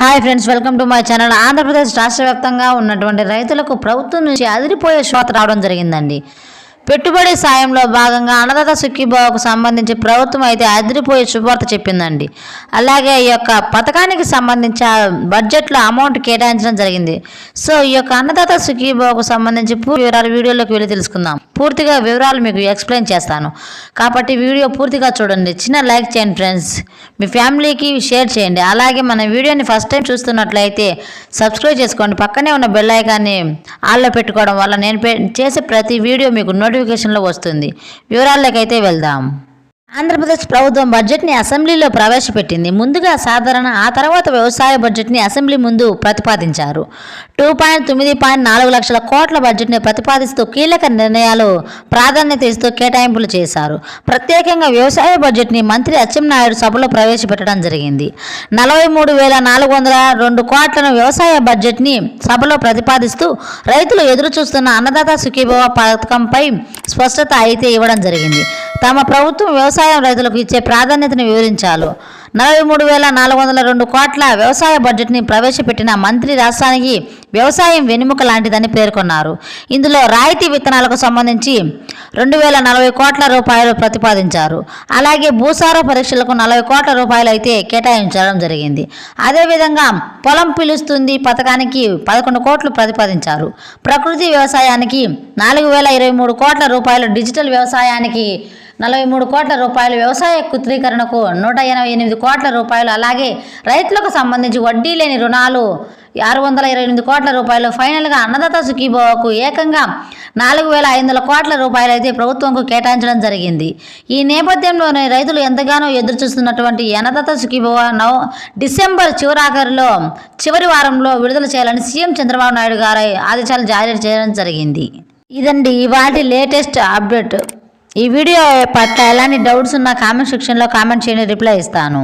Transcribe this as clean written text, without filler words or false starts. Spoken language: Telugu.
Hi friends, welcome to my channel. Andhra Pradesh రాష్ట్ర వ్యాప్తంగా ఉన్నటువంటి రైతులకు ప్రభుత్వం నుంచి అదిరిపోయే శోత రావడం జరిగిందండి. పెట్టుబడి సాయంలో భాగంగా అన్నదాత సుఖీభావకు సంబంధించి ప్రభుత్వం అయితే అదిరిపోయే శుభవార్త చెప్పిందండి. అలాగే ఈ యొక్క పథకానికి సంబంధించి బడ్జెట్లో అమౌంట్ కేటాయించడం జరిగింది. సో ఈ యొక్క అన్నదాత సుఖీభావకు సంబంధించి పూర్తి వివరాలు వీడియోలోకి వెళ్ళి తెలుసుకుందాం. పూర్తిగా వివరాలు మీకు ఎక్స్ప్లెయిన్ చేస్తాను కాబట్టి వీడియో పూర్తిగా చూడండి. చిన్న లైక్ చేయండి ఫ్రెండ్స్, మీ ఫ్యామిలీకి షేర్ చేయండి. అలాగే మన వీడియోని ఫస్ట్ టైం చూస్తున్నట్లయితే సబ్స్క్రైబ్ చేసుకోండి. పక్కనే ఉన్న బెల్ ఐకాన్ని ఆన్లో పెట్టుకోవడం వల్ల నేను చేసే ప్రతి వీడియో మీకు నోటిఫికేషన్లో వస్తుంది. వివరాల్లోకైతే వెళ్దాం. ఆంధ్రప్రదేశ్ ప్రభుత్వం బడ్జెట్ని అసెంబ్లీలో ప్రవేశపెట్టింది. ముందుగా సాధారణ, ఆ తర్వాత వ్యవసాయ బడ్జెట్ని అసెంబ్లీ ముందు ప్రతిపాదించారు. 2.9.4 లక్షల కోట్ల బడ్జెట్ని ప్రతిపాదిస్తూ కీలక నిర్ణయాలు ప్రాధాన్యత ఇస్తూ కేటాయింపులు చేశారు. ప్రత్యేకంగా వ్యవసాయ బడ్జెట్ని మంత్రి అచ్చెన్నాయుడు సభలో ప్రవేశపెట్టడం జరిగింది. 43,402 కోట్లను వ్యవసాయ బడ్జెట్ని సభలో ప్రతిపాదిస్తూ రైతులు ఎదురు చూస్తున్న అన్నదాత సుఖీభవ పథకంపై స్పష్టత అయితే ఇవ్వడం జరిగింది. తమ ప్రభుత్వం వ్యవసాయం రైతులకు ఇచ్చే ప్రాధాన్యతను వివరించారు. 43,402 కోట్ల వ్యవసాయ బడ్జెట్ని ప్రవేశపెట్టిన మంత్రి రాష్ట్రానికి వ్యవసాయం వెన్నెముక లాంటిదని పేర్కొన్నారు. ఇందులో రాయితీ విత్తనాలకు సంబంధించి 2,040 కోట్ల రూపాయలు ప్రతిపాదించారు. అలాగే భూసార పరీక్షలకు 40 కోట్ల రూపాయలు అయితే కేటాయించడం జరిగింది. అదేవిధంగా పొలం పిలుస్తుంది పథకానికి 11 కోట్లు ప్రతిపాదించారు. ప్రకృతి వ్యవసాయానికి 4,023 కోట్ల రూపాయలు, డిజిటల్ వ్యవసాయానికి 43 కోట్ల రూపాయలు, వ్యవసాయ కుత్రీకరణకు 188 కోట్ల రూపాయలు, అలాగే రైతులకు సంబంధించి వడ్డీ లేని రుణాలు 628 కోట్ల రూపాయలు, ఫైనల్గా అన్నదాత సుఖీభవకు ఏకంగా 4,500 కోట్ల రూపాయలు అయితే ప్రభుత్వంకు కేటాయించడం జరిగింది. ఈ నేపథ్యంలోనే రైతులు ఎంతగానో ఎదురుచూస్తున్నటువంటి అన్నదాత సుఖీభవ డిసెంబర్ చివరి వారంలో విడుదల చేయాలని సీఎం చంద్రబాబు నాయుడు గారు ఆదేశాలు జారీ చేయడం జరిగింది. ఇదండి ఇవాటి లేటెస్ట్ అప్డేట్. ఈ వీడియో పట్ల ఎలాంటి డౌట్స్ ఉన్నా కామెంట్ సెక్షన్లో కామెంట్ చేయండి, రిప్లై ఇస్తాను.